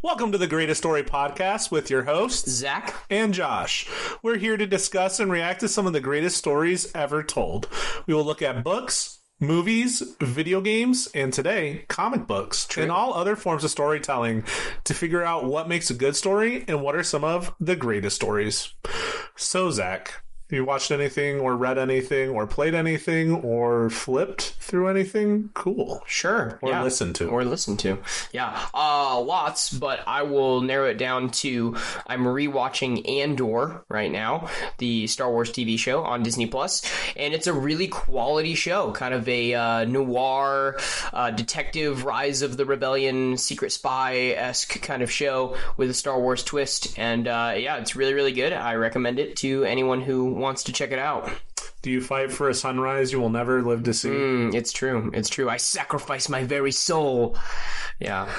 Welcome to the Greatest Story Podcast with your hosts, Zac and Josh. We're here to discuss and react to some of the greatest stories ever told. We will look at books, movies, video games, and today, comic books, and all other forms of storytelling to figure out what makes a good story and what are some of the greatest stories. So, Zac, have you watched anything or read anything or played anything or flipped through anything? Cool. Sure. Or listened to. Yeah. Lots, but I will narrow it down to I'm rewatching Andor right now, the Star Wars TV show on Disney Plus, and it's a really quality show, kind of a noir, detective, Rise of the Rebellion, secret spy-esque kind of show with a Star Wars twist, and it's really, really good. I recommend it to anyone who wants to check it out. Do you fight for a sunrise you will never live to see? It's true. I sacrifice my very soul. Yeah.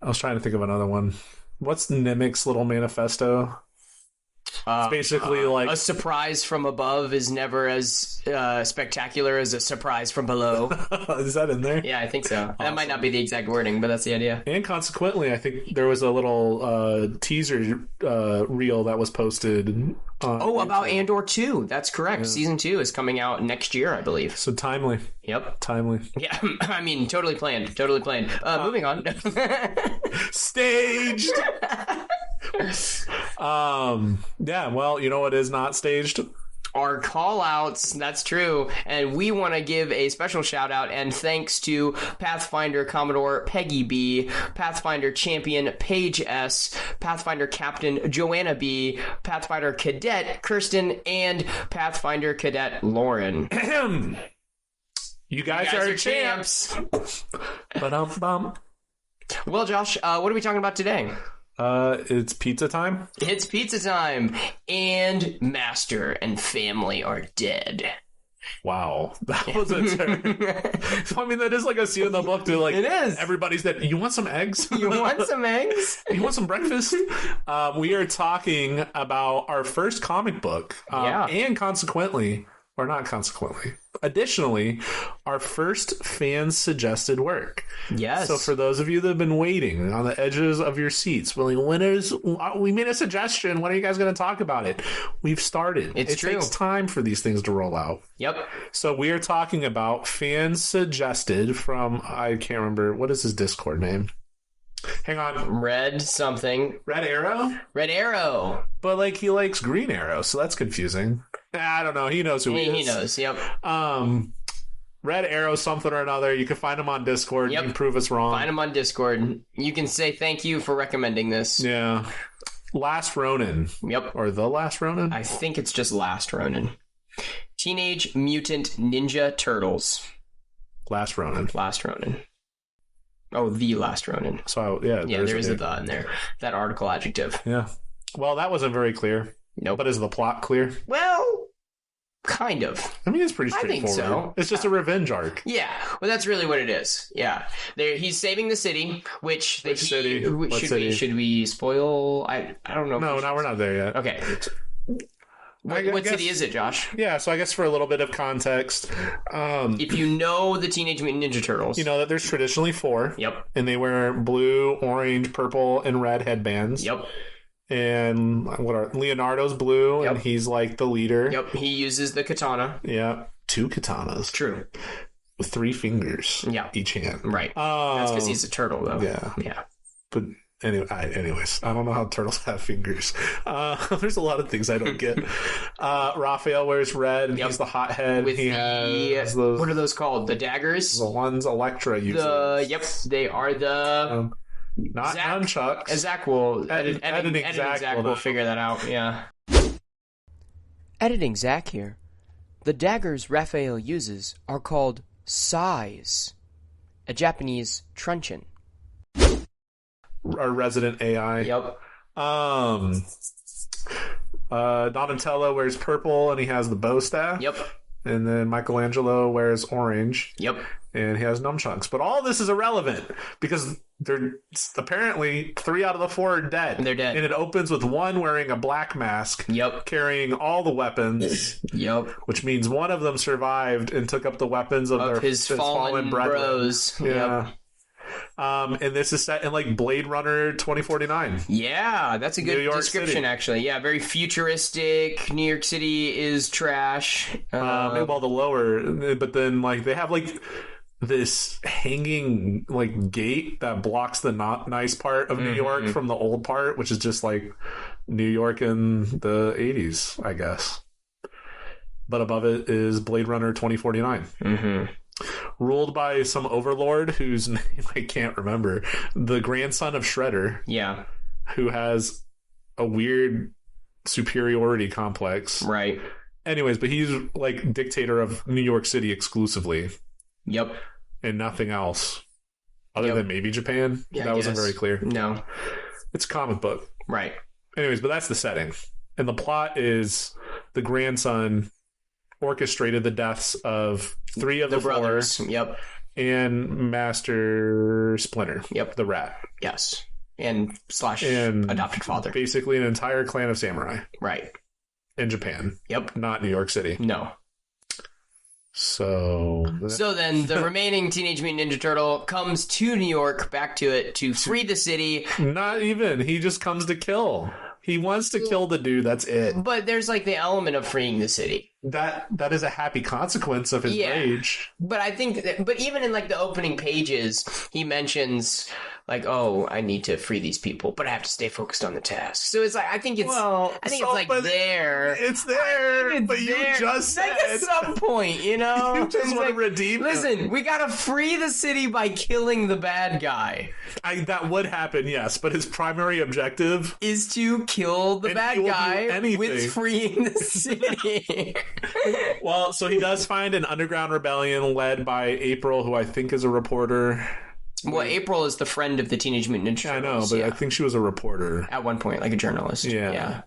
I was trying to think of another one. What's Nimic's little manifesto? It's basically like... a surprise from above is never as spectacular as a surprise from below. Is that in there? Yeah, I think so. Awesome. That might not be the exact wording, but that's the idea. And consequently, I think there was a little teaser reel that was posted. About Andor 2. That's correct. Yeah. Season 2 is coming out next year, I believe. So timely. Yep. Timely. Yeah, I mean, totally planned. Moving on. Staged! Yeah, well, you know what is not staged? Our call-outs, that's true, and we want to give a special shout-out and thanks to Pathfinder Commodore Peggy B, Pathfinder Champion Paige S, Pathfinder Captain Joanna B, Pathfinder Cadet Kirsten, and Pathfinder Cadet Lauren. You guys are champs! Ba-dum-bum. Well, Josh, what are we talking about today? It's pizza time? It's pizza time! And Master and family are dead. Wow. That was a turn. I mean, that is like a scene in the book, too. Like, it is. Everybody's dead. You want some eggs? You want some eggs? You want some breakfast? We are talking about our first comic book. And consequently, or not consequently, additionally, our first fan-suggested work. Yes. So for those of you that have been waiting on the edges of your seats, we made a suggestion. When are you guys going to talk about it? We've started. It takes time for these things to roll out. Yep. So we are talking about fan-suggested from, I can't remember, what is his Discord name? Hang on. Red something. Red Arrow? Red Arrow. But, like, he likes Green Arrow, so that's confusing. I don't know. He knows who he is. He knows, yep. Red Arrow something or another. You can find him on Discord. Yep. You can prove us wrong. Find him on Discord. You can say thank you for recommending this. Yeah. Last Ronin. Yep. Or The Last Ronin? I think it's just Last Ronin. Teenage Mutant Ninja Turtles. Last Ronin. Oh, The Last Ronin. So, yeah. Yeah, there is a the in there. That article adjective. Yeah. Well, that wasn't very clear. Nope. But is the plot clear? Well, kind of. I mean, it's pretty straightforward. I think so. It's just a revenge arc. Yeah. Well, that's really what it is. Yeah. He's saving the city, which city? What city? Should we spoil? I don't know. No, we're not there yet. Okay. What city is it, Josh? Yeah, so I guess for a little bit of context, if you know the Teenage Mutant Ninja Turtles, you know that there's traditionally 4. Yep. And they wear blue, orange, purple, and red headbands. Yep. And Leonardo's blue, yep. And he's like the leader. Yep. He uses the katana. Yeah. 2 katanas. True. With 3 fingers. Yeah. Each hand. Right. That's because he's a turtle, though. Yeah. Yeah. But anyways, I don't know how turtles have fingers. There's a lot of things I don't get. Raphael wears red, and he's the hothead. With has those, what are those called? The daggers? The ones Elektra uses. Yep, they are the... not nunchucks. Zac will... Editing Zac will figure that out, yeah. Editing Zac here. The daggers Raphael uses are called sais, a Japanese truncheon. Our resident AI. Yep. Donatello wears purple and he has the bow staff. Yep. And then Michelangelo wears orange. Yep. And he has nunchucks. But all this is irrelevant because they're apparently 3 out of the 4 are dead. They're dead. And it opens with one wearing a black mask. Yep. Carrying all the weapons. Yep. Which means one of them survived and took up the weapons of his fallen brethren. bros. Yeah. And this is set in like Blade Runner 2049. Yeah, that's a good description, City. Actually. Yeah, very futuristic. New York City is trash. Well, the lower, but then like they have like this hanging like gate that blocks the not nice part of New York from the old part, which is just like New York in the 80s, I guess. But above it is Blade Runner 2049. Ruled by some overlord whose name I can't remember. The grandson of Shredder. Yeah. Who has a weird superiority complex. Right. Anyways, but he's like dictator of New York City exclusively. Yep. And nothing else. Other than maybe Japan. Yeah, that wasn't very clear. No. It's a comic book. Right. Anyways, but that's the setting. And the plot is the grandson orchestrated the deaths of 3 of the brothers. 4. Yep. And Master Splinter. Yep. The rat. Yes. And adopted father. Basically an entire clan of samurai. Right. In Japan. Yep. Not New York City. No. So then the remaining Teenage Mutant Ninja Turtle comes to New York, back to it, to free the city. Not even. He just comes to kill. He wants to kill the dude. That's it. But there's like the element of freeing the city. That is a happy consequence of his rage. But I think, but even in like the opening pages, he mentions like, "Oh, I need to free these people, but I have to stay focused on the task." So it's like I think it's there. It's there, but you just said at some point, you know, you just want to redeem. Listen, we gotta free the city by killing the bad guy. That would happen, yes, but his primary objective is to kill the bad guy with freeing the city. Well, so he does find an underground rebellion led by April, who I think is a reporter. Well, April is the friend of the Teenage Mutant Ninja Turtles. I know, but I think she was a reporter. At one point, like a journalist. Yeah.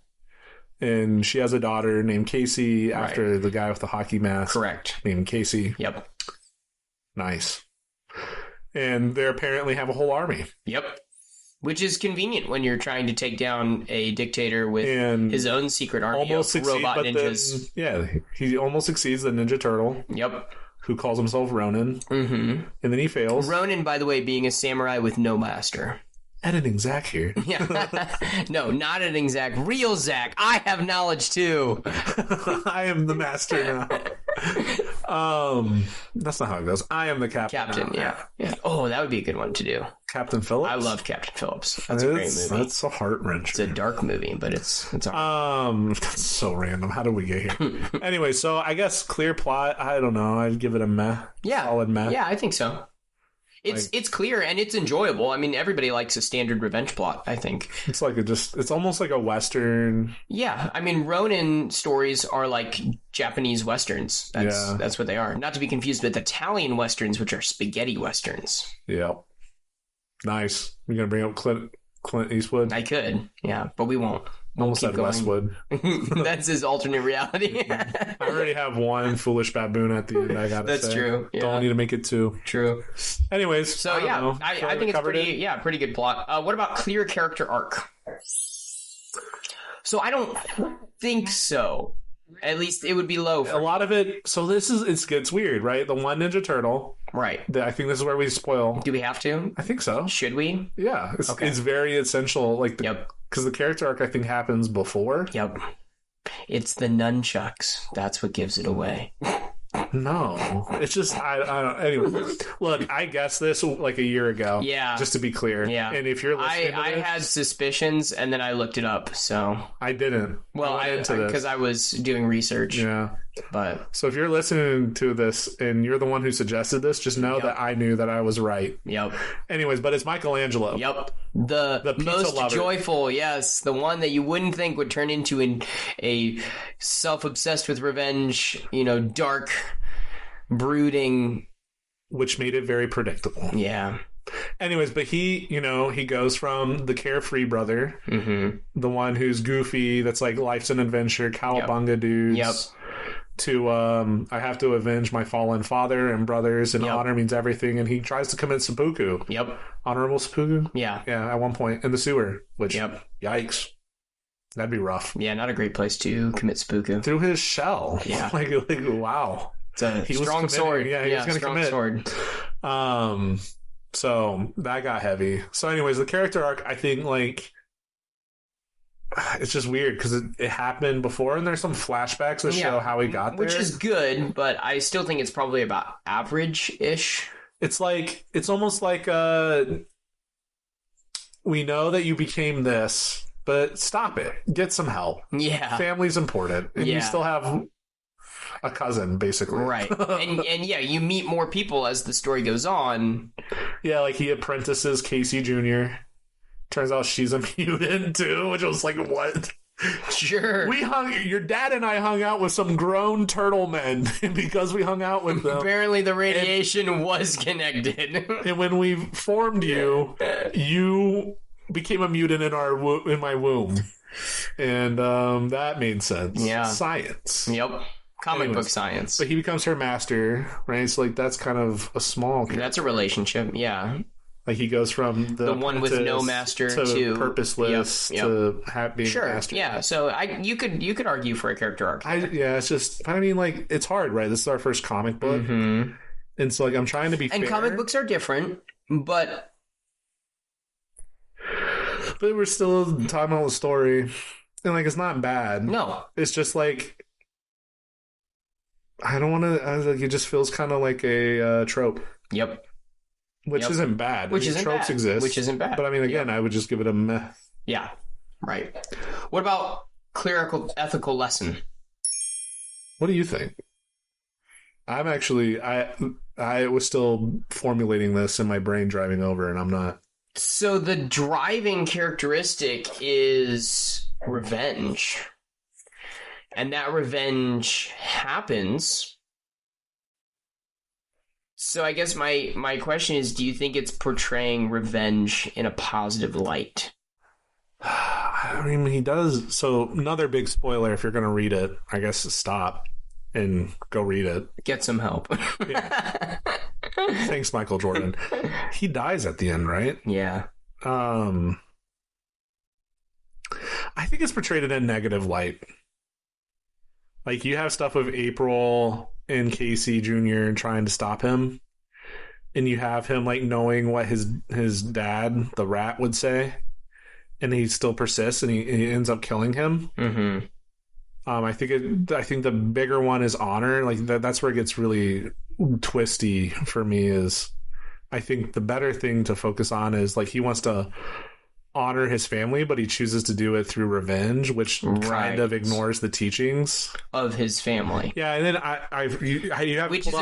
And she has a daughter named Casey after the guy with the hockey mask. Correct. Named Casey. Yep. Nice. And they apparently have a whole army. Yep. Which is convenient when you're trying to take down a dictator with his own secret army of robot ninjas. He almost succeeds the Ninja Turtle. Yep. Who calls himself Ronin. And then he fails. Ronin, by the way, being a samurai with no master. Editing Zac here. Yeah. No, not editing Zac. Real Zac. I have knowledge too. I am the master now. That's not how it goes. I am the captain. Yeah. Oh, that would be a good one to do. Captain Phillips. I love Captain Phillips. That's a great movie. That's a heart wrencher. It's a dark movie, but it's that's so random. How did we get here? Anyway, so I guess clear plot. I don't know. I'd give it a meh. Yeah, solid meh. Yeah, I think so. It's clear and it's enjoyable. I mean, everybody likes a standard revenge plot, I think. It's like it's almost like a Western. Yeah. I mean, Ronin stories are like Japanese Westerns. That's what they are. Not to be confused with Italian Westerns, which are spaghetti Westerns. Yeah. Nice. You're going to bring up Clint Eastwood? I could. Yeah, but we won't. Almost said Westwood. That's his alternate reality. I already have one foolish baboon at the end, I gotta say. That's true. Yeah. Don't need to make it 2. True. Anyways. So I think it's pretty good plot. What about clear character arc? So I don't think so. At least it would be low. A lot of it. So it gets weird, right? The one Ninja Turtle. Right. I think this is where we spoil. Do we have to? I think so. Should we? Yeah. It's very essential. Because the character arc, I think, happens before. Yep. It's the nunchucks. That's what gives it away. No. It's just, I don't. Anyway, look, I guessed this like a year ago. Yeah. Just to be clear. Yeah. And if you're listening I had suspicions, and then I looked it up, so. I didn't. Well, because I was doing research. Yeah. But. So if you're listening to this, and you're the one who suggested this, just know that I knew that I was right. Yep. Anyways, but it's Michelangelo. Yep. The most lover. Joyful, yes. The one that you wouldn't think would turn into a self-obsessed with revenge, dark, brooding. Which made it very predictable. Yeah. Anyways, but he goes from the carefree brother, the one who's goofy, that's like life's an adventure, Cowabunga dudes. Yep. To I have to avenge my fallen father and brothers, and honor means everything, and he tries to commit seppuku. Yep. Honorable seppuku? Yeah. Yeah, at one point in the sewer, which yikes. That'd be rough. Yeah, not a great place to commit seppuku. Through his shell. Yeah. like wow. It's a strong sword. Yeah, he was going to commit. Sword. So that got heavy. So anyways, the character arc, I think, like, it's just weird because it happened before, and there's some flashbacks that show how he got there. Which is good, but I still think it's probably about average-ish. It's like, it's almost like, we know that you became this, but stop it. Get some help. Yeah. Family's important. And you still have a cousin, basically. Right. And yeah, you meet more people as the story goes on. Yeah, like he apprentices Casey Jr. Turns out she's a mutant too, which was like, what? Sure. Your dad and I hung out with some grown turtle men because we hung out with them. Apparently the radiation was connected. And when we formed you, you became a mutant in my womb. And that made sense. Yeah. Science. Yep. Comic book science. But he becomes her master, right? So, like, that's kind of a small... That's a relationship, yeah. Like, he goes from the one with no master to purposeless to being sure, a master. Yeah. So you could argue for a character arc. It's just... I mean, like, it's hard, right? This is our first comic book. Mm-hmm. And so, like, I'm trying to be fair. And comic books are different, but we're still talking about the story. And, like, it's not bad. No. It's just, like... I don't want to... Like, it just feels kind of like a trope. Yep. Which isn't bad. Isn't tropes bad. exist. Which isn't bad. But, I mean, again, I would just give it a meh. Yeah. Right. What about clerical ethical lesson? What do you think? I'm actually... I was still formulating this in my brain driving over, and I'm not... So the driving characteristic is revenge. And that revenge happens. So I guess my question is, do you think it's portraying revenge in a positive light? I mean, he does. So another big spoiler, if you're going to read it, I guess stop and go read it. Get some help. Yeah. Thanks, Michael Jordan. He dies at the end, right? Yeah. I think it's portrayed in a negative light. Like, you have stuff with April and Casey Jr. trying to stop him. And you have him, like, knowing what his dad, the rat, would say. And he still persists, and he ends up killing him. Mm-hmm. I think the bigger one is honor. Like, that's where it gets really twisty for me. Is I think the better thing to focus on is, like, he wants to honor his family, but he chooses to do it through revenge, which kind of ignores the teachings of his family. Yeah, and then you have which is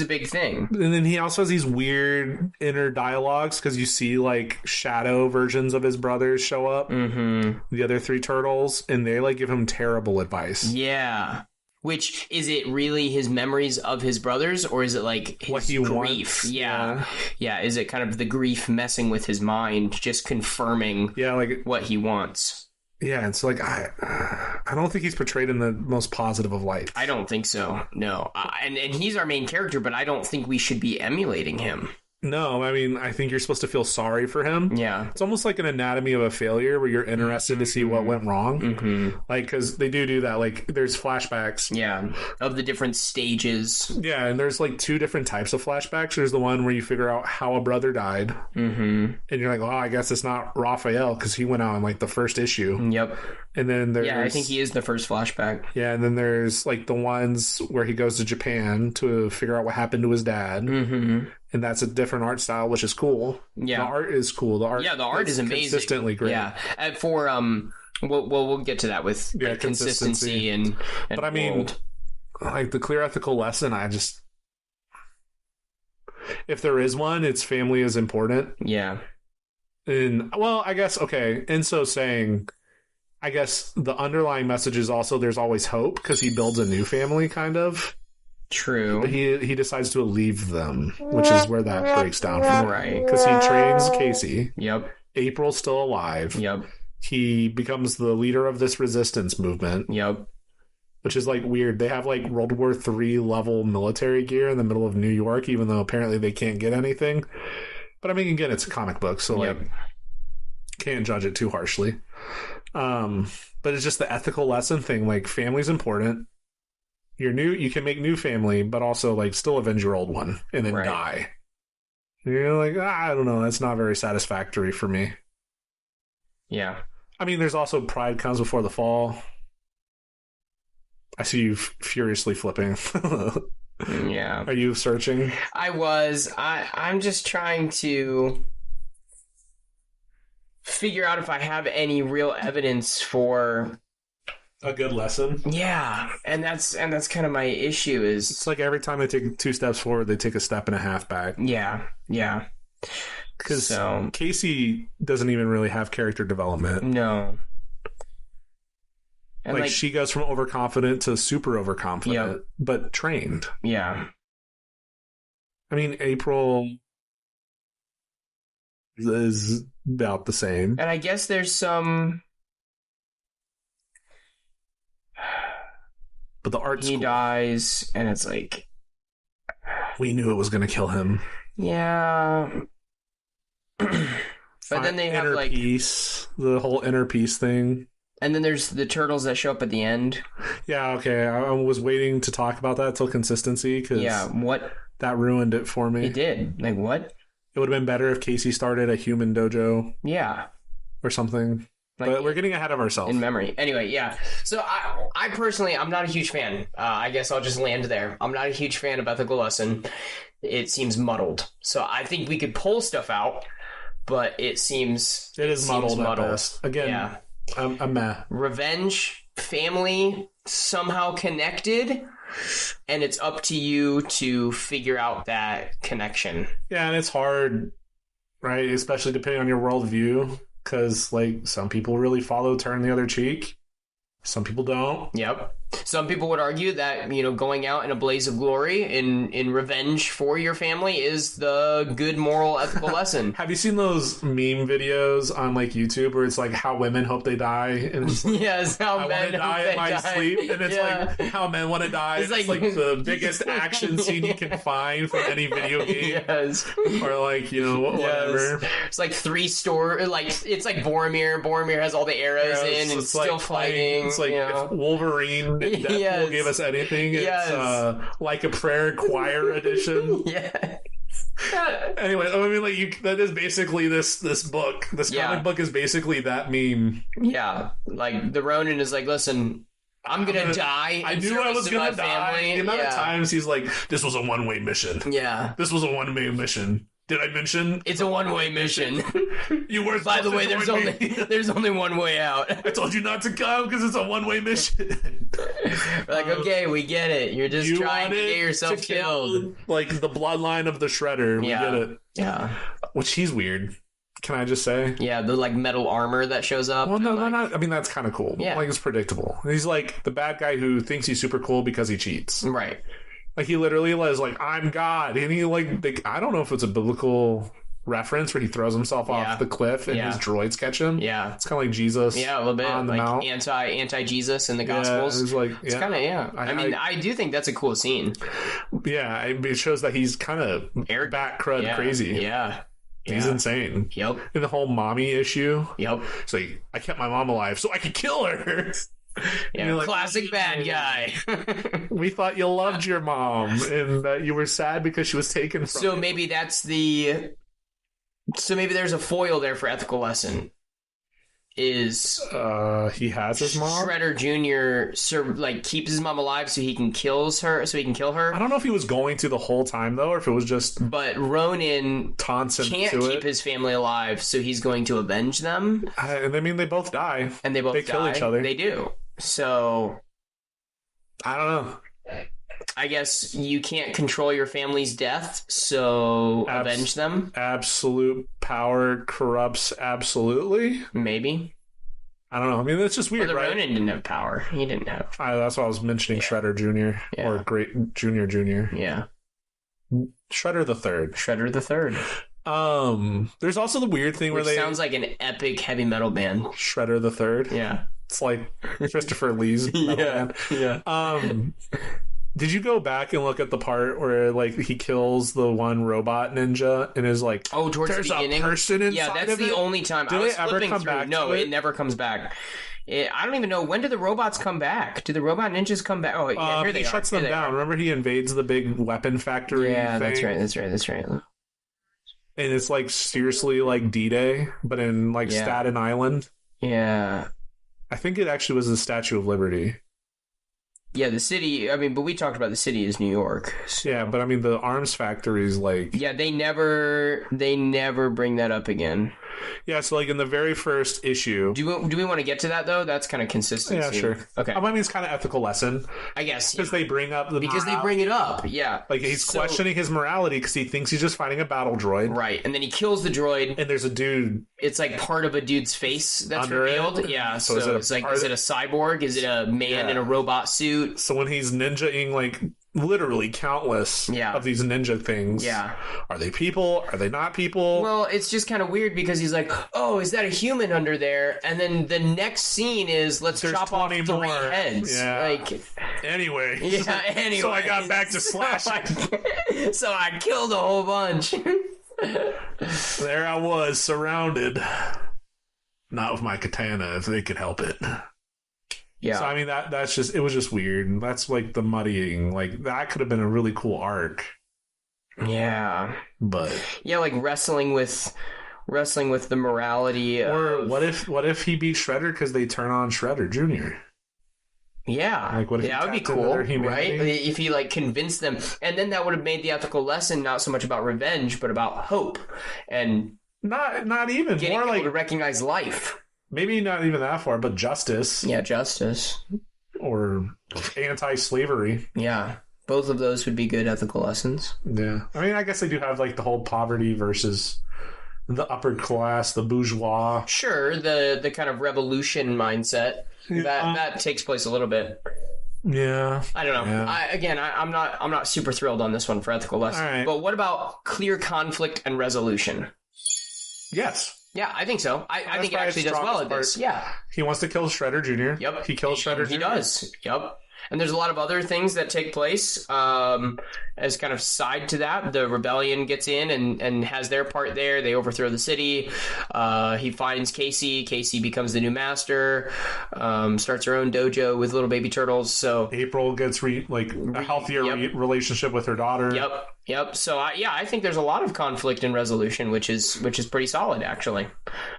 a big thing. And then he also has these weird inner dialogues because you see, like, shadow versions of his brothers show up, the other three turtles, and they, like, give him terrible advice. Yeah. Which, is it really his memories of his brothers, or is it, like, his what he grief? Wants. Yeah. Is it kind of the grief messing with his mind, just confirming what he wants? Yeah, it's like, I don't think he's portrayed in the most positive of light. I don't think so, no. And he's our main character, but I don't think we should be emulating him. No, I mean, I think you're supposed to feel sorry for him. Yeah. It's almost like an anatomy of a failure where you're interested to see what went wrong. Mm-hmm. Like, because they do that. Like, there's flashbacks. Yeah, of the different stages. Yeah, and there's, like, two different types of flashbacks. There's the one where you figure out how a brother died. Mm-hmm. And you're like, oh, I guess it's not Raphael because he went out in, like, the first issue. Yep. And then there's... Yeah, I think he is the first flashback. Yeah, and then there's, like, the ones where he goes to Japan to figure out what happened to his dad. Mm-hmm. And that's a different art style, which is cool. Yeah. The art is cool. The art is amazing. Consistently great. Yeah. For we'll get to that with consistency and but I mean, like, the clear ethical lesson, if there is one, it's family is important. Yeah. And, well, I guess, okay. And so saying, I guess the underlying message is also there's always hope because he builds a new family, kind of. True. But he decides to leave them, which is where that breaks down for him. Right. Because he trains Casey. Yep. April's still alive. Yep. He becomes the leader of this resistance movement. Yep. Which is, like, weird. They have, like, World War III level military gear in the middle of New York, even though apparently they can't get anything. But I mean, again, it's a comic book, so like, can't judge it too harshly. But it's just the ethical lesson thing. Like, family's important. You can make new family, but also, like, still avenge your old one and then die. You're like, I don't know, that's not very satisfactory for me. Yeah. I mean, there's also pride comes before the fall. I see you furiously flipping. Yeah. Are you searching? I'm just trying to figure out if I have any real evidence for a good lesson. Yeah, and that's kind of my issue is it's like every time they take 2 steps forward, they take a step and a half back. Yeah. Because Casey doesn't even really have character development. No. And like she goes from overconfident to super overconfident, but trained. Yeah. I mean, April is about the same. And I guess there's some... But the art He dies, and it's like... We knew it was going to kill him. Yeah. But then they have like... Peace, the whole inner peace thing. And then there's the turtles that show up at the end. Yeah, okay. I was waiting to talk about that till consistency. Cause what? That ruined it for me. It did. Like, what? It would have been better if Casey started a human dojo. Yeah. Or something. Like, but we're getting ahead of ourselves. In memory. Anyway, yeah. So I personally, I'm not a huge fan. I guess I'll just land there. I'm not a huge fan of ethical lesson. It seems muddled. So I think we could pull stuff out, but it seems... It is muddled at best. Again, yeah. I'm meh. Revenge, family, somehow connected, and it's up to you to figure out that connection. Yeah, and it's hard, right? Especially depending on your worldview, because like some people really follow turn the other cheek, some people don't. Yep. Some people would argue that, going out in a blaze of glory in revenge for your family is the good moral ethical lesson. Have you seen those meme videos on like YouTube where it's like how women hope they die? And it's like, yes, how men die in my sleep. And it's like how men want to die. It's like the biggest action scene you can find from any video game. Yes. Or like, whatever. Yes. It's like it's like Boromir. Boromir has all the arrows in and still fighting. It's like if Wolverine Deadpool gave us anything, it's Like a Prayer Choir edition. Yeah. Anyway, I mean, like that is basically this book. This comic book is basically that meme. Yeah, like the Ronin is like, listen, I'm gonna die. I knew I was gonna die. The amount of times he's like, "This was a one-way mission." Yeah, this was a one-way mission. Did I mention it's a one-way mission? You were. By the way, there's only one way out. I told you not to come because it's a one-way mission. We're like, okay, we get it. You're just trying to get yourself killed. Like the bloodline of the Shredder. We get it. Yeah. Which he's weird. Can I just say? Yeah, the like metal armor that shows up. Well, no, not. I mean, that's kind of cool. Yeah, like it's predictable. He's like the bad guy who thinks he's super cool because he cheats. Right. Like he literally is like, I'm God, and he I don't know if it's a biblical reference where he throws himself off the cliff and his droids catch him. Yeah, it's kind of like Jesus. Yeah, a little bit on the like mount. anti-Jesus in the Gospels. It's like it's kind of I do think that's a cool scene. Yeah, it shows that he's kind of back crud crazy. Yeah. He's insane. Yep. And the whole mommy issue. Yep. It's like, I kept my mom alive so I could kill her. Yeah, like, classic bad guy. We thought you loved your mom and that you were sad because she was taken from you. Maybe maybe there's a foil there for ethical lesson. Is he has his mom? Shredder Jr. Keeps his mom alive so he can kill her. I don't know if he was going to the whole time though, or if it was just. But Ronin taunts him can't keep his family alive, so he's going to avenge them. I mean, they both die, and they kill each other. They do. So I don't know. I guess you can't control your family's death, so avenge them. Absolute power corrupts absolutely. Maybe. I don't know. I mean, that's just weird, right? Ronin didn't have power. He didn't have. That's why I was mentioning Shredder Jr. or Great Junior Jr. Yeah. Shredder the Third. Shredder the Third. There's also the weird thing where sounds like an epic heavy metal band. Shredder the Third. Yeah. It's like Christopher Lee's metal band. Yeah. Did you go back and look at the part where he kills the one robot ninja and is like, towards there's the beginning? A person inside Yeah, that's of the it? only time. Do they ever come back? No, it never comes back. I don't even know, when do the robots come back? Do the robot ninjas come back? Oh, yeah, here they he are. shuts them down. Remember, he invades the big weapon factory. Yeah, thing? That's right. and it's like seriously like D-Day, but in like Staten Island. Yeah. I think it actually was the Statue of Liberty. Yeah, the city, I mean, but we talked about the city is New York. So. Yeah, but I mean, the arms factory is like... Yeah, they never bring that up again. Yeah, so like in the very first issue... Do we want to get to that, though? That's kind of consistency. Yeah, sure. Okay. I mean, it's kind of ethical lesson. I guess. Because they bring up the Because they bring it up, yeah. Like, he's questioning his morality because he thinks he's just fighting a battle droid. Right, and then he kills the droid. And there's a dude... It's like part of a dude's face that's revealed. It. Yeah, so it's like, is it a cyborg? Is it a man in a robot suit? So when he's ninja-ing, like, literally countless of these ninja things. Yeah. Are they people? Are they not people? Well, it's just kind of weird because he's like, oh, is that a human under there? And then the next scene is, let's chop off 3 heads. Yeah. Like, anyway. Yeah, anyway. So I got back to slashing. So I killed a whole bunch. There I was, surrounded. Not with my katana, if they could help it. Yeah. So I mean that's just, it was just weird. And that's like the muddying. Like that could have been a really cool arc. Yeah. But yeah, like wrestling with the morality or what if he beat Shredder because they turn on Shredder Jr.? Yeah. Like what if that would be cool, right? If he like convinced them, and then that would have made the ethical lesson not so much about revenge, but about hope and not even getting more people like to recognize life. Maybe not even that far, but justice. Yeah, justice. Or anti-slavery. Yeah. Both of those would be good ethical lessons. Yeah. I mean, I guess they do have like the whole poverty versus the upper class, the bourgeois. Sure, the kind of revolution mindset. That takes place a little bit. Yeah. I don't know. Yeah. I'm not super thrilled on this one for ethical lessons. Right. But what about clear conflict and resolution? Yes. Yeah, I think so. I think it actually does well at this. Yeah. He wants to kill Shredder Jr. Yep. He kills Shredder Jr. He does. Yep. And there's a lot of other things that take place as kind of side to that. The rebellion gets in and has their part there. They overthrow the city. He finds Casey. Casey becomes the new master. Starts her own dojo with little baby turtles. So April gets a healthier relationship with her daughter. Yep. So I think there's a lot of conflict and resolution, which is pretty solid actually.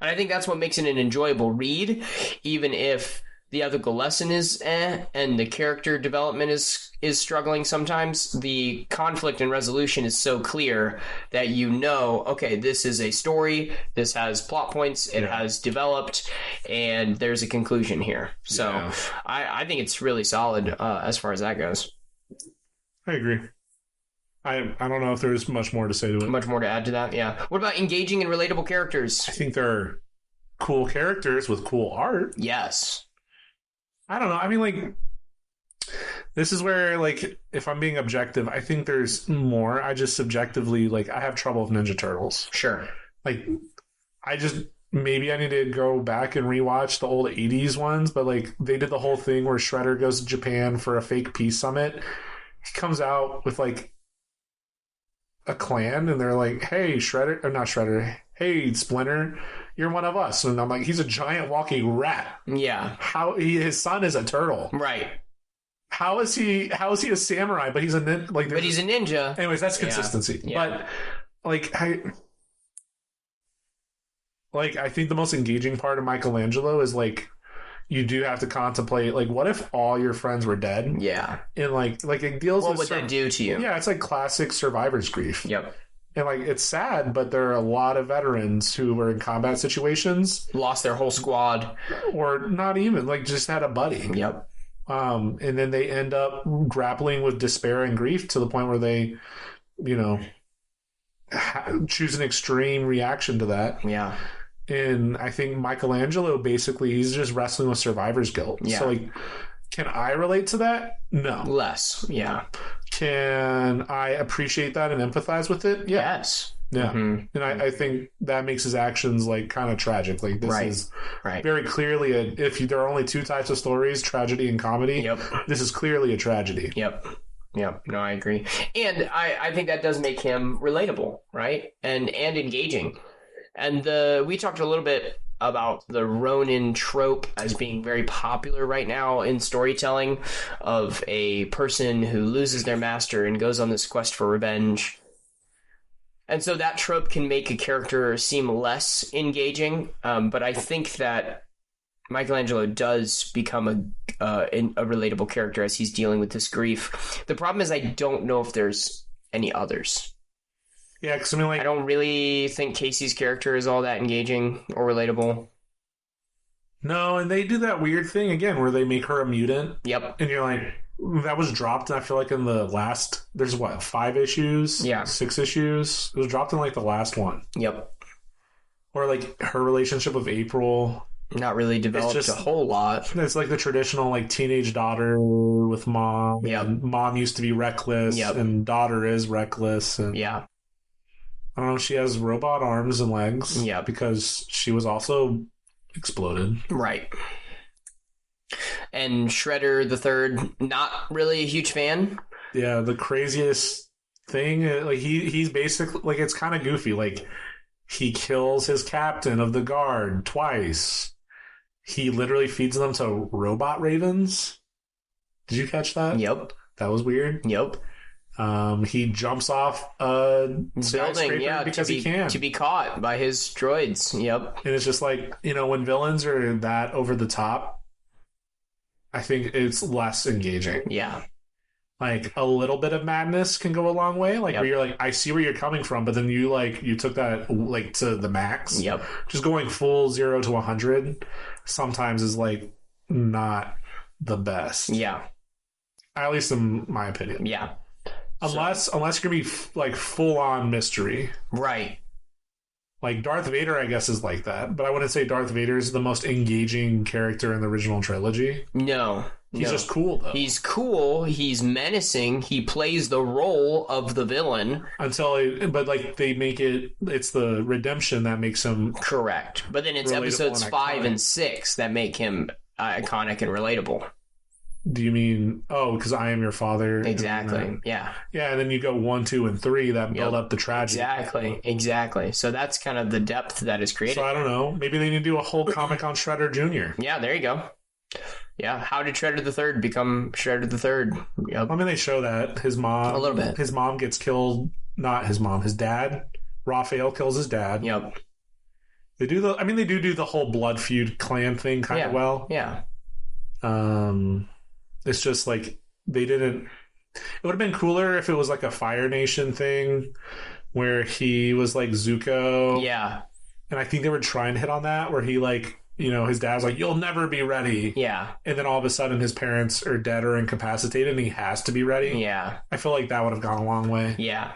And I think that's what makes it an enjoyable read, even if the ethical lesson is and the character development is struggling sometimes. The conflict and resolution is so clear that okay, this is a story, this has plot points, it has developed, and there's a conclusion here. So I think it's really solid as far as that goes. I agree. I don't know if there's much more to say to it. Much more to add to that, yeah. What about engaging and relatable characters? I think they're cool characters with cool art. Yes. I don't know. I mean, like, this is where, like, if I'm being objective, I think there's more. I just subjectively, like, I have trouble with Ninja Turtles. Sure. Like, maybe I need to go back and rewatch the old 80s ones, but, like, they did the whole thing where Shredder goes to Japan for a fake peace summit. He comes out with, like, a clan, and they're like, hey, Shredder, or not Shredder, hey, Splinter, you're one of us. And I'm like, he's a giant walking rat. Yeah. His son is a turtle. Right. How is he a samurai? But he's a ninja. But he's a ninja. Anyways, that's consistency. Yeah. But I think the most engaging part of Michelangelo is like you do have to contemplate like what if all your friends were dead? Yeah. And like it deals with what would that do to you? Yeah, it's like classic survivor's grief. Yep. And, like, it's sad, but there are a lot of veterans who were in combat situations. Lost their whole squad. Or not even, like, just had a buddy. Yep. And then they end up grappling with despair and grief to the point where they, choose an extreme reaction to that. Yeah. And I think Michelangelo, basically, he's just wrestling with survivor's guilt. Yeah. So, like, can I relate to that? No. Less, yeah. Can I appreciate that and empathize with it? Yeah. Yes. Yeah. Mm-hmm. And I think that makes his actions like kind of tragic. Like this is very clearly if there are only two types of stories, tragedy and comedy. Yep. This is clearly a tragedy. Yep. No, I agree. And I think that does make him relatable, right? And engaging. And we talked a little bit about the Ronin trope as being very popular right now in storytelling, of a person who loses their master and goes on this quest for revenge. And so that trope can make a character seem less engaging, but I think that Michelangelo does become a relatable character as he's dealing with this grief. The problem is I don't know if there's any others. Yeah, because I mean, like, I don't really think Casey's character is all that engaging or relatable. No, and they do that weird thing again where they make her a mutant. Yep. And you're like, that was dropped, I feel like, in the last, there's what, 5 issues? Yeah. 6 issues? It was dropped in, like, the last one. Yep. Or, like, her relationship with April. Not really developed a whole lot. It's like the traditional, like, teenage daughter with mom. Yep. And mom used to be reckless. Yep. And daughter is reckless. And yeah. I don't know, she has robot arms and legs. Yeah. Because she was also exploded. Right. And Shredder the Third, not really a huge fan. Yeah, the craziest thing, like he's basically, like, it's kind of goofy. Like, he kills his captain of the guard twice. He literally feeds them to robot ravens. Did you catch that? Yep. That was weird. Yep. He jumps off a building, yeah, because he can. To be caught by his droids. Yep. And it's just like, when villains are that over the top, I think it's less engaging. Yeah. Like, a little bit of madness can go a long way. Like, where you're like, I see where you're coming from, but then you took that, like, to the max. Yep. Just going full 0 to 100 sometimes is, like, not the best. Yeah. At least in my opinion. Yeah. Unless you're going to be, like, full-on mystery. Right. Like, Darth Vader, I guess, is like that. But I wouldn't say Darth Vader is the most engaging character in the original trilogy. No. He's just cool, though. He's cool. He's menacing. He plays the role of the villain. But they make it's the redemption that makes him... Correct. But then it's episodes 5 and 6 that make him iconic and relatable. Do you mean, because I am your father? Exactly. Yeah. Yeah, and then you go 1, 2, and 3 that build up the tragedy. Exactly. So that's kind of the depth that is created. So I don't know. Maybe they need to do a whole comic on Shredder Jr. Yeah, there you go. Yeah, how did Shredder the Third become Shredder the Third? Yep. I mean, they show that his mom... A little bit. His mom gets killed. Not his mom. His dad. Raphael kills his dad. Yep. They do the whole blood feud clan thing kind of well. Yeah. It's just like they didn't... It would have been cooler if it was like a Fire Nation thing where he was like Zuko. Yeah. And I think they were trying to hit on that where he like... his dad's like, you'll never be ready. Yeah. And then all of a sudden his parents are dead or incapacitated and he has to be ready. Yeah. I feel like that would have gone a long way. Yeah.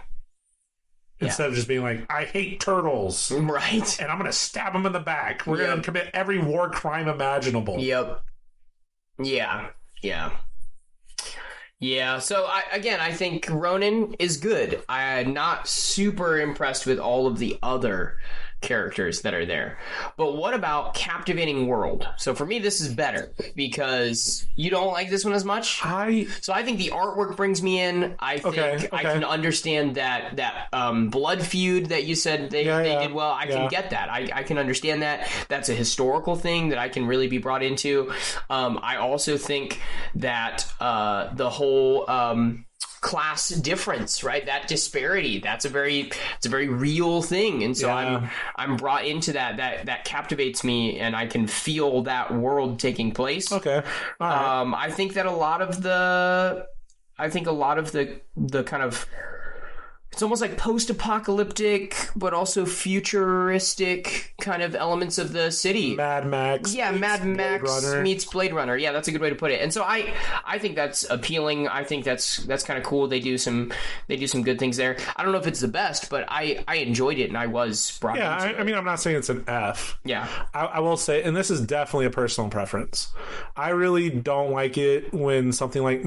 Instead of just being like, I hate turtles. Right. And I'm going to stab them in the back. We're going to commit every war crime imaginable. Yep. Yeah. Yeah. Yeah, so I think Ronin is good. I'm not super impressed with all of the other characters that are there. But what about Captivating World? So for me, this is better because you don't like this one as much. So I think the artwork brings me in. I think I can understand that blood feud that you said they did well. I can get that. I can understand that. That's a historical thing that I can really be brought into. I also think that the whole class difference, right? That disparity, it's a very real thing, and so I'm brought into that captivates me, and I can feel that world taking place. Okay, all right. I think that a lot of the kind of, it's almost like post-apocalyptic, but also futuristic kind of elements of the city. Mad Max. Yeah, Mad Max meets Blade Runner. Yeah, that's a good way to put it. And so I think that's appealing. I think that's kind of cool. They do some good things there. I don't know if it's the best, but I enjoyed it and I was brought into it. I mean, I'm not saying it's an F. Yeah. I will say, and this is definitely a personal preference, I really don't like it when something like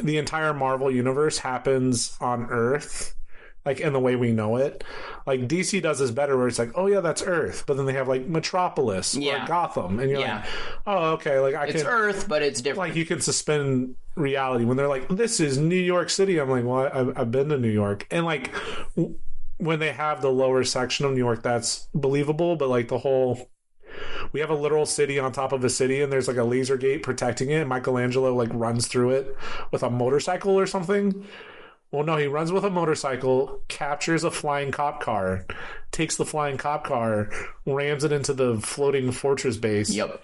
the entire Marvel universe happens on Earth. Like, in the way we know it. Like, DC does this better where it's like, oh, yeah, that's Earth. But then they have, like, Metropolis or Gotham. And you're like, oh, okay. Like, it's Earth, but it's different. Like, you can suspend reality. When they're like, this is New York City. I'm like, well, I've been to New York. And, like, when they have the lower section of New York, that's believable. But, like, the whole... We have a literal city on top of a city, and there's, like, a laser gate protecting it. And Michelangelo, like, runs through it with a motorcycle or something. Well, no, he runs with a motorcycle, captures a flying cop car, takes the flying cop car, rams it into the floating fortress base. Yep.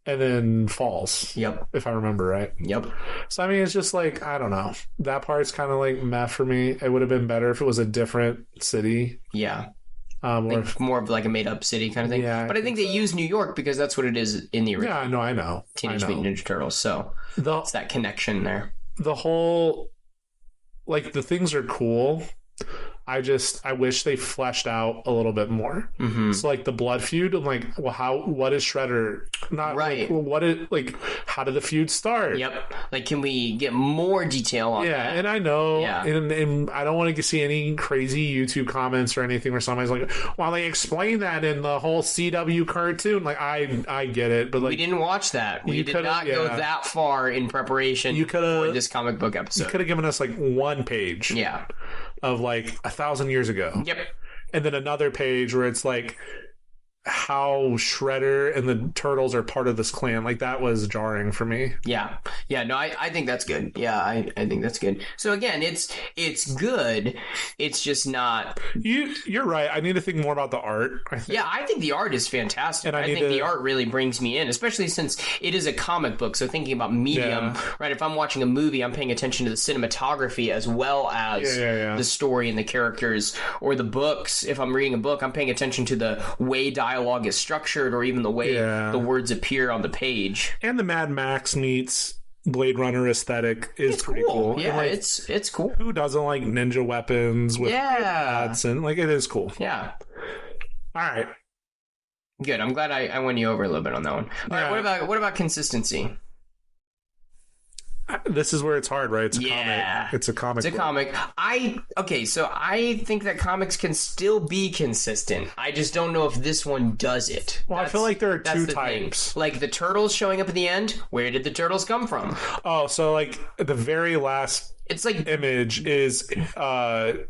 And then falls. Yep. If I remember right. Yep. So, I mean, it's just like, I don't know. That part's kind of like meh for me. It would have been better if it was a different city. Yeah. Or more of like a made-up city kind of thing. Yeah, but I think they use New York because that's what it is in the original. Yeah, I know. Teenage Mutant Ninja Turtles. So it's that connection there. The whole, like, the things are cool. I wish they fleshed out a little bit more. Mm-hmm. So, like, the blood feud, I'm like, well, what is Shredder? Not right. How did the feud start? Yep. Like, can we get more detail on that? Yeah, and I know, yeah. and I don't want to see any crazy YouTube comments or anything where somebody's like, well, they explained that in the whole CW cartoon. Like, I get it, but like, we didn't watch that. We did not go that far in preparation for this comic book episode. You could have given us like one page. Yeah. Of like 1,000 years ago. Yep. And then another page where it's like how Shredder and the Turtles are part of this clan. Like, that was jarring for me. Yeah. Yeah, no, I think that's good. Yeah, I think that's good. So again, it's good. It's just not... You're right. I need to think more about the art, I think. Yeah, I think the art is fantastic. And I think the art really brings me in, especially since it is a comic book. So thinking about medium, right? If I'm watching a movie, I'm paying attention to the cinematography as well as the story and the characters. Or the books. If I'm reading a book, I'm paying attention to the way dialogue is structured or even the way the words appear on the page. And the Mad Max meets Blade Runner aesthetic is pretty cool. Yeah, like, it's cool. Who doesn't like ninja weapons with pads and like, it is cool. Yeah. All right. Good. I'm glad I won you over a little bit on that one. All right, what about consistency? This is where it's hard, right? It's a comic. It's a comic. It's a comic. So I think that comics can still be consistent. I just don't know if this one does it. Well, I feel like there are two types. Thing. Like the turtles showing up at the end. Where did the turtles come from? Oh, so like the very last image is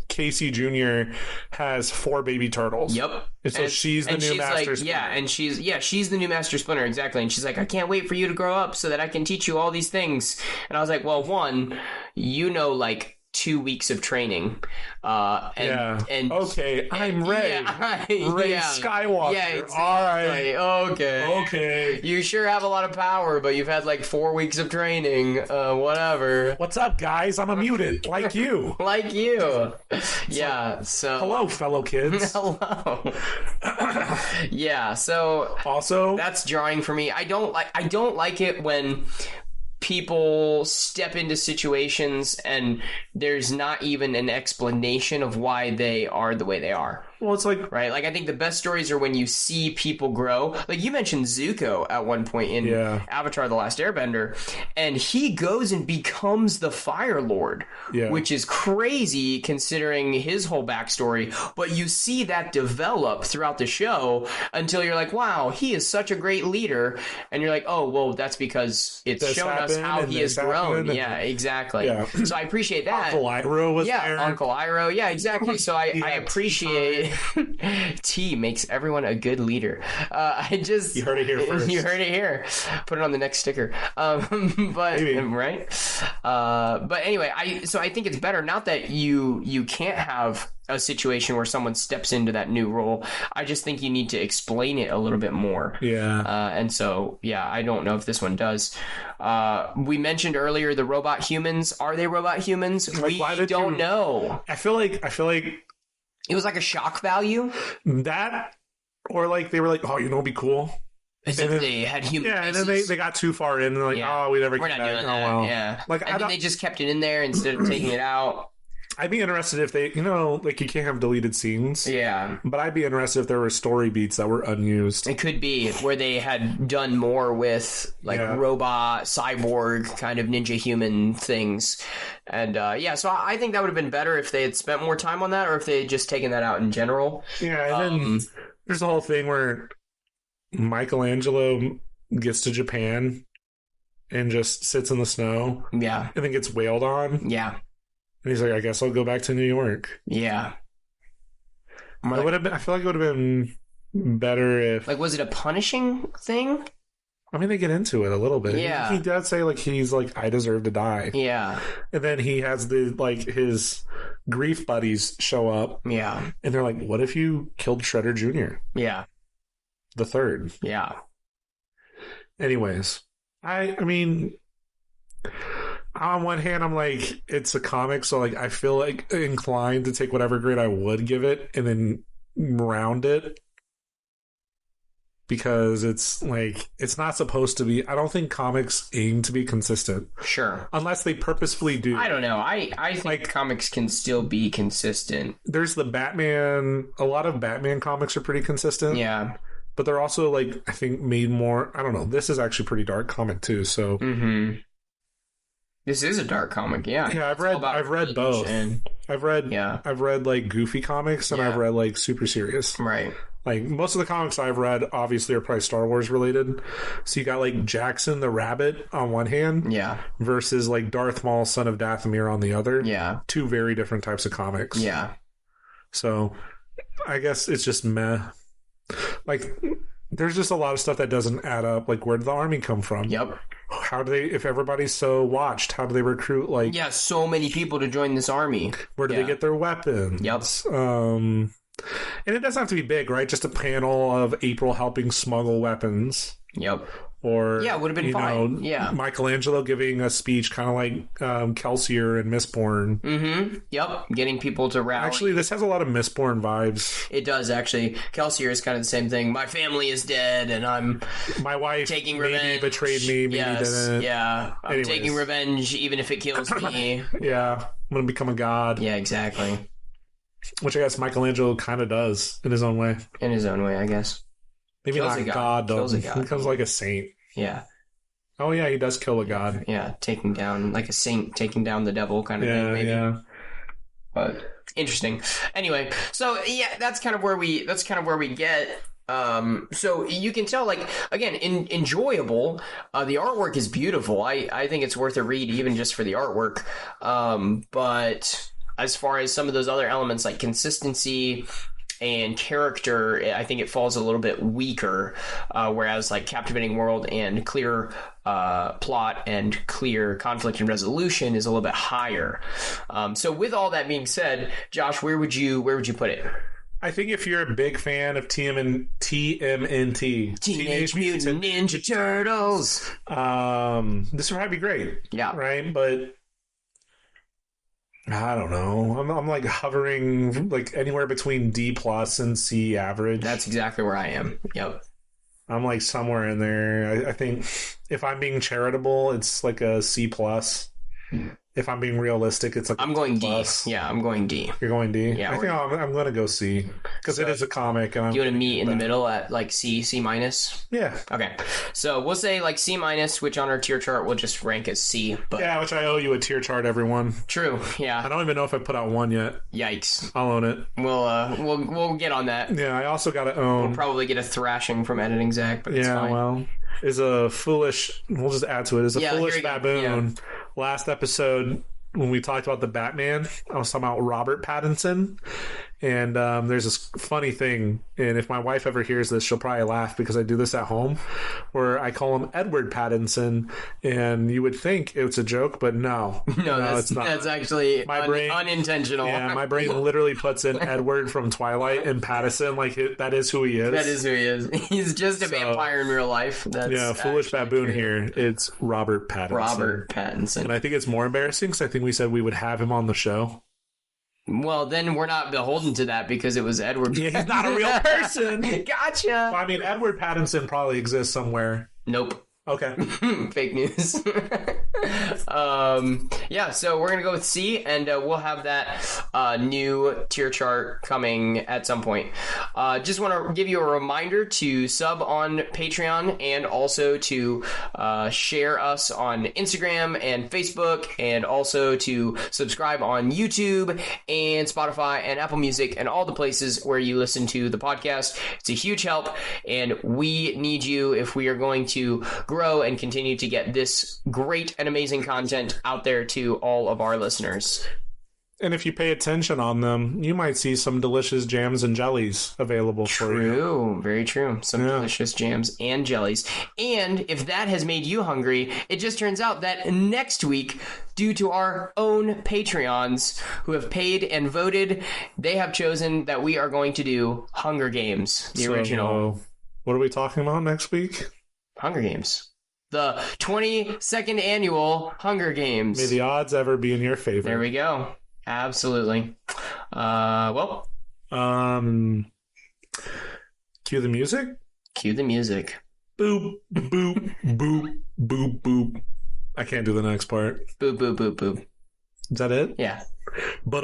Casey Jr. has 4 baby turtles. Yep. And so she's the new Master Splinter. Yeah, and she's the new Master Splinter, exactly. And she's like, I can't wait for you to grow up so that I can teach you all these things. And I was like, well, one, like 2 weeks of training. And okay, I'm Rey. Rey Skywalker. Yeah, exactly. All right. Okay. You sure have a lot of power, but you've had like 4 weeks of training. Whatever. What's up, guys? I'm a mutant, like you. Like you. Yeah. So. Hello, fellow kids. Hello. Yeah. So. Also, that's jarring for me. I don't like it when people step into situations and there's not even an explanation of why they are the way they are. Well, it's like... Right? Like, I think the best stories are when you see people grow. Like, you mentioned Zuko at one point in Avatar: The Last Airbender, and he goes and becomes the Fire Lord, which is crazy considering his whole backstory. But you see that develop throughout the show until you're like, wow, he is such a great leader. And you're like, oh, well, that's because it's shown us how he has grown. Yeah, exactly. Yeah. So I appreciate that. Uncle Iroh was there. Yeah, Uncle Iroh. Yeah, exactly. So I appreciate... T makes everyone a good leader. You heard it here first. You heard it here. Put it on the next sticker. But maybe. Right. But anyway, I think it's better. Not that you can't have a situation where someone steps into that new role. I just think you need to explain it a little bit more. Yeah. And so I don't know if this one does. We mentioned earlier the robot humans. Are they robot humans? We don't know. I feel like it was like a shock value. That, or like they were like, oh, it'd be cool. As if they had human faces. And then they got too far in and they're like, we're not doing that. Oh, well. Yeah. Like, and then they just kept it in there instead of taking it out. I'd be interested if they, like you can't have deleted scenes. Yeah. But I'd be interested if there were story beats that were unused. It could be where they had done more with robot, cyborg, kind of ninja human things. And so I think that would have been better if they had spent more time on that or if they had just taken that out in general. Yeah, and then there's the whole thing where Michelangelo gets to Japan and just sits in the snow. Yeah. And then gets wailed on. Yeah. And he's like, I guess I'll go back to New York. Yeah. I feel like it would have been better if... Like, was it a punishing thing? I mean, they get into it a little bit. Yeah. He does say, like, he's like, I deserve to die. Yeah. And then he has his grief buddies show up. Yeah. And they're like, what if you killed Shredder Jr.? Yeah. The third. Yeah. Anyways, I mean, on one hand, I'm like, it's a comic, so like I feel like inclined to take whatever grade I would give it and then round it. Because it's like, it's not supposed to be. I don't think comics aim to be consistent. Sure. Unless they purposefully do. I don't know. I think like, comics can still be consistent. There's the Batman. A lot of Batman comics are pretty consistent. Yeah. But they're also, like, I think made more. I don't know. This is actually a pretty dark comic, too. So. Mm-hmm. This is a dark comic, yeah. Yeah, I've read both. I've read like goofy comics and I've read like super serious. Right. Like most of the comics I've read obviously are probably Star Wars related. So you got like Jackson the Rabbit on one hand, versus like Darth Maul, Son of Dathomir on the other. Yeah. Two very different types of comics. Yeah. So I guess it's just meh. Like there's just a lot of stuff that doesn't add up. Like where did the army come from? Yep. How do they, if everybody's so watched, how do they recruit, like... Yeah, so many people to join this army. Where do they get their weapons? Yep. And it doesn't have to be big, right? Just a panel of April helping smuggle weapons. Yep. Or, yeah, it would have been fine. Yeah. Michelangelo giving a speech kind of like Kelsier and Mistborn. Mm-hmm. Yep. Getting people to rally. Actually, this has a lot of Mistborn vibes. It does, actually. Kelsier is kind of the same thing. My family is dead, and my wife taking revenge. Maybe betrayed me, maybe didn't. Yeah. I'm taking revenge, even if it kills me. Yeah. I'm going to become a god. Yeah, exactly. Which I guess Michelangelo kind of does in his own way. In his own way, I guess. Maybe not God, though. He becomes like a saint. Yeah. Oh, yeah, he does kill a god. Yeah, taking down, like a saint taking down the devil kind of thing, maybe. Yeah. But interesting. Anyway, so yeah, that's kind of where we get. So you can tell, like, again, enjoyable. The artwork is beautiful. I think it's worth a read even just for the artwork. But as far as some of those other elements like consistency and character, I think it falls a little bit weaker, whereas like captivating world and clear plot and clear conflict and resolution is a little bit higher. So with all that being said, Josh, where would you put it? I think if you're a big fan of TMNT, Teenage Mutant Ninja Turtles, this would probably be great. Yeah. Right? But I don't know. I'm like hovering like anywhere between D plus and C average. That's exactly where I am. Yep. I'm like somewhere in there. I think if I'm being charitable, it's like a C plus. If I'm being realistic, it's like I'm going D. Yeah, I'm going D. You're going D? Yeah. I think I'm going to go C because it is a comic. And you want to meet in the middle at like C minus? Yeah. Okay. So we'll say like C minus, which on our tier chart we'll just rank as C. But yeah, which I owe you a tier chart, everyone. True. Yeah. I don't even know if I put out one yet. Yikes. I'll own it. We'll get on that. Yeah, I also got to own. We'll probably get a thrashing from editing Zach, but it's fine. Well, is a foolish. We'll just add to it. Is a foolish baboon. Yeah. Last episode, when we talked about the Batman, I was talking about Robert Pattinson. And there's this funny thing, and if my wife ever hears this, she'll probably laugh because I do this at home, where I call him Edward Pattinson, and you would think it's a joke, but no, it's not. That's actually my brain, unintentional. Yeah, my brain literally puts in Edward from Twilight and Pattinson, like that is who he is. That is who he is. He's just a vampire in real life. That's foolish baboon here. It's Robert Pattinson. Robert Pattinson. And I think it's more embarrassing because I think we said we would have him on the show. Well, then we're not beholden to that because it was Edward. Yeah, he's not a real person. Gotcha. Well, I mean, Edward Pattinson probably exists somewhere. Nope. Okay. Fake news. Yeah, so we're going to go with C, and we'll have that new tier chart coming at some point. Just want to give you a reminder to sub on Patreon and also to share us on Instagram and Facebook, and also to subscribe on YouTube and Spotify and Apple Music and all the places where you listen to the podcast. It's a huge help, and we need you if we are going to grow and continue to get this great and amazing content out there to all of our listeners. And if you pay attention on them, you might see some delicious jams and jellies available for you. True, very true. Some delicious jams and jellies. And if that has made you hungry, it just turns out that next week, due to our own Patreons who have paid and voted, they have chosen that we are going to do Hunger Games, the original. What are we talking about next week? Hunger Games. The 22nd annual Hunger Games. May the odds ever be in your favor. There we go. Absolutely. Well. Cue the music? Cue the music. Boop, boop, boop, boop, boop. I can't do the next part. Boop, boop, boop, boop. Is that it? Yeah. But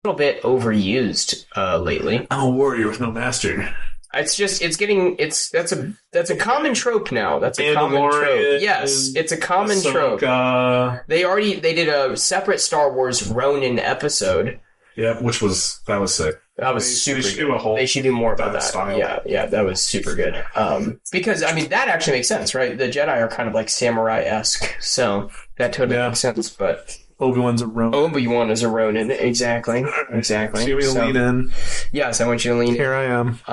little bit overused lately. I'm a warrior with no master. That's a common trope now. That's a common trope. Yes, it's a common trope. They did a separate Star Wars Ronin episode. Yeah, that was sick. That was super good. They should do more about that. Style. Yeah, that was super good. Because I mean that actually makes sense, right? The Jedi are kind of like samurai-esque, so that totally makes sense. But Obi-Wan's a Ronin. Obi-Wan is a Ronin, exactly. So you want me to lean in? Yes, I want you to lean in. Here I am.